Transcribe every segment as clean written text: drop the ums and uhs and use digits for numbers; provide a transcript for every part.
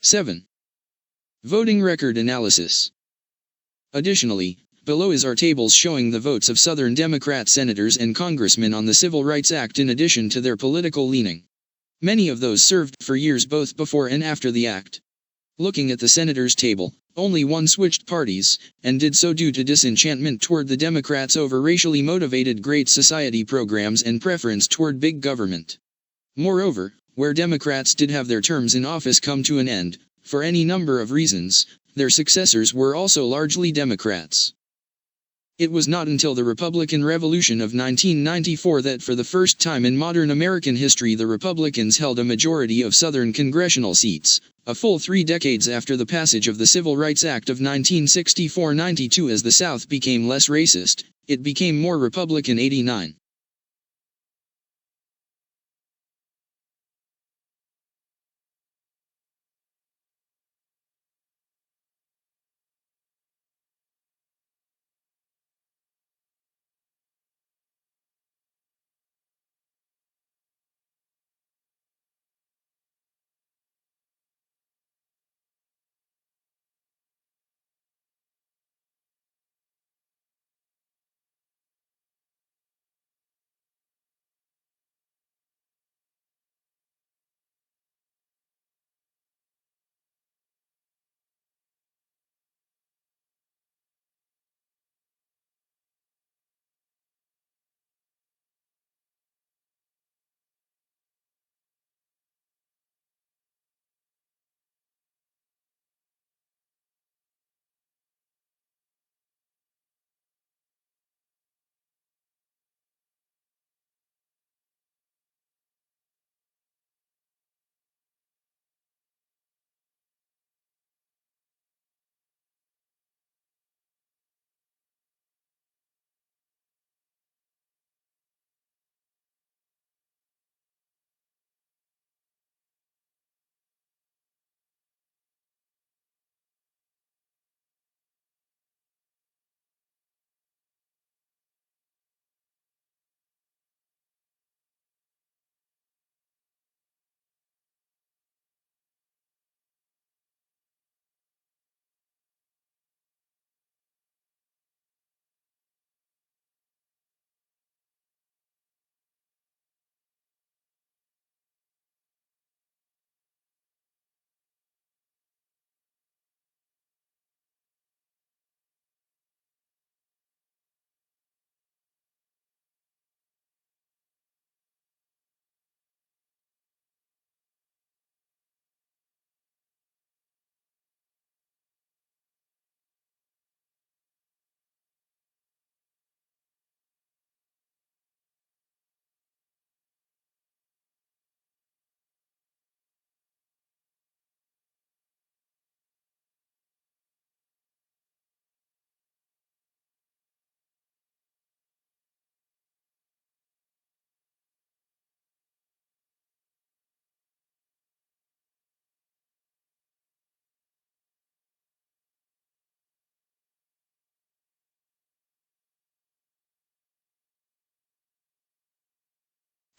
7. Voting record analysis. Additionally, below are tables showing the votes of Southern Democrat senators and congressmen on the Civil Rights Act in addition to their political leaning. Many of those served for years both before and after the act. Looking at the senators' table, only one switched parties, and did so due to disenchantment toward the Democrats over racially motivated Great Society programs and preference toward big government. Moreover, where Democrats did have their terms in office come to an end, for any number of reasons, their successors were also largely Democrats. It was not until the Republican Revolution of 1994 that for the first time in modern American history the Republicans held a majority of Southern congressional seats, a full 3 decades after the passage of the Civil Rights Act of 1964-92. As the South became less racist, it became more Republican.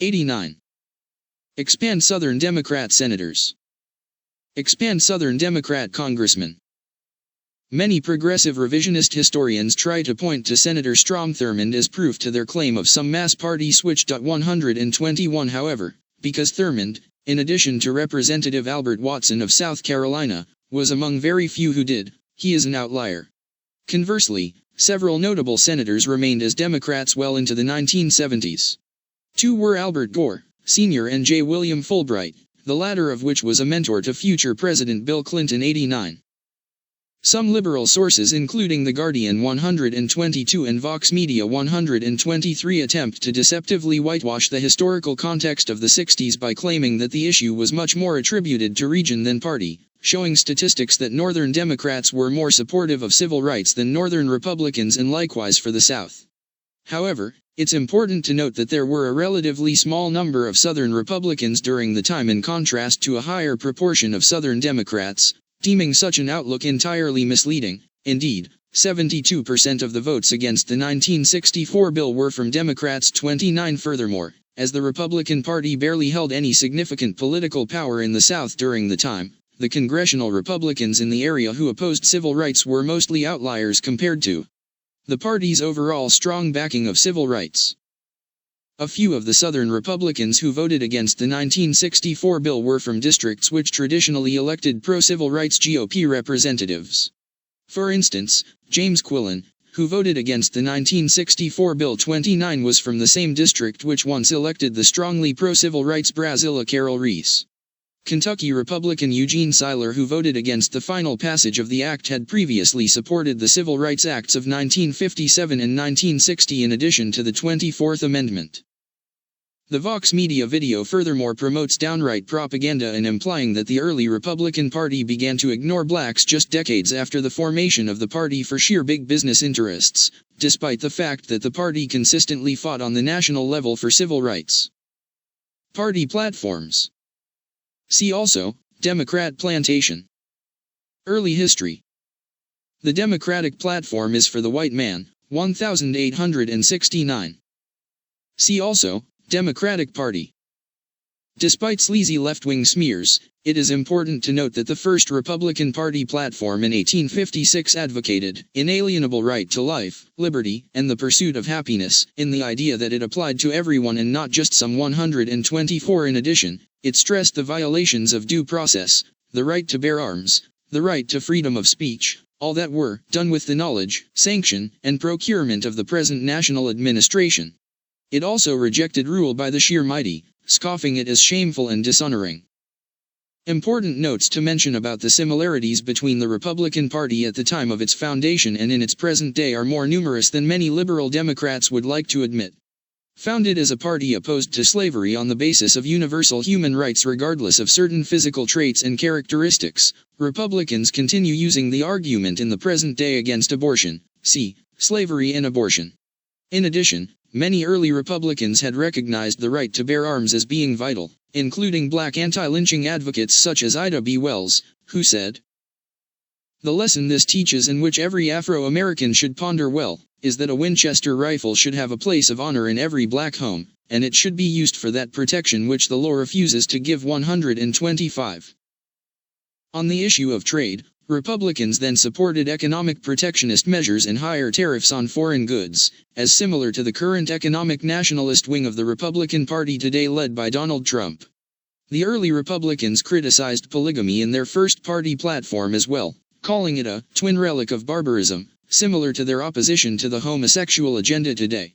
89. Expand Southern Democrat senators. Expand Southern Democrat congressmen. Many progressive revisionist historians try to point to Senator Strom Thurmond as proof to their claim of some mass party switch. 121 However, because Thurmond, in addition to Representative Albert Watson of South Carolina, was among very few who did, he is an outlier. Conversely, several notable senators remained as Democrats well into the 1970s. Two were Albert Gore, Sr. and J. William Fulbright, the latter of which was a mentor to future President Bill Clinton. 89. Some liberal sources including The Guardian 122 and Vox Media 123 attempt to deceptively whitewash the historical context of the 60s by claiming that the issue was much more attributed to region than party, showing statistics that Northern Democrats were more supportive of civil rights than Northern Republicans and likewise for the South. However, it's important to note that there were a relatively small number of Southern Republicans during the time in contrast to a higher proportion of Southern Democrats, deeming such an outlook entirely misleading. Indeed, 72% of the votes against the 1964 bill were from Democrats. 29 Furthermore, as the Republican Party barely held any significant political power in the South during the time, The congressional Republicans in the area who opposed civil rights were mostly outliers compared to the party's overall strong backing of civil rights. A few of the Southern Republicans who voted against the 1964 bill were from districts which traditionally elected pro-civil rights GOP representatives. For instance, James Quillen, who voted against the 1964 Bill 29, was from the same district which once elected the strongly pro-civil rights Brazilla Carol Reese. Kentucky Republican Eugene Seiler, who voted against the final passage of the act, had previously supported the Civil Rights Acts of 1957 and 1960 in addition to the 24th Amendment. The Vox Media video furthermore promotes downright propaganda in implying that the early Republican Party began to ignore blacks just decades after the formation of the party for sheer big business interests, despite the fact that the party consistently fought on the national level for civil rights. Party platforms. See also, Democrat plantation. Early history. The Democratic platform is for the white man, 1869. See also, Democratic Party. Despite sleazy left-wing smears, it is important to note that the first Republican Party platform in 1856 advocated inalienable right to life, liberty, and the pursuit of happiness, in the idea that it applied to everyone and not just some 124. In addition, it stressed the violations of due process, the right to bear arms, the right to freedom of speech, all that were done with the knowledge, sanction, and procurement of the present national administration. It also rejected rule by the sheer mighty, scoffing it as shameful and dishonoring. Important notes to mention about the similarities between the Republican Party at the time of its foundation and in its present day are more numerous than many liberal Democrats would like to admit. Founded as a party opposed to slavery on the basis of universal human rights regardless of certain physical traits and characteristics, Republicans continue using the argument in the present day against abortion. See, slavery and abortion. In addition, many early Republicans had recognized the right to bear arms as being vital, including black anti-lynching advocates such as Ida B. Wells, who said, "The lesson this teaches, and which every Afro-American should ponder well, is that a Winchester rifle should have a place of honor in every black home, and it should be used for that protection which the law refuses to give." 125. On the issue of trade, Republicans then supported economic protectionist measures and higher tariffs on foreign goods, as similar to the current economic nationalist wing of the Republican Party today led by Donald Trump. The early Republicans criticized polygamy in their first party platform as well, calling it a twin relic of barbarism, similar to their opposition to the homosexual agenda today.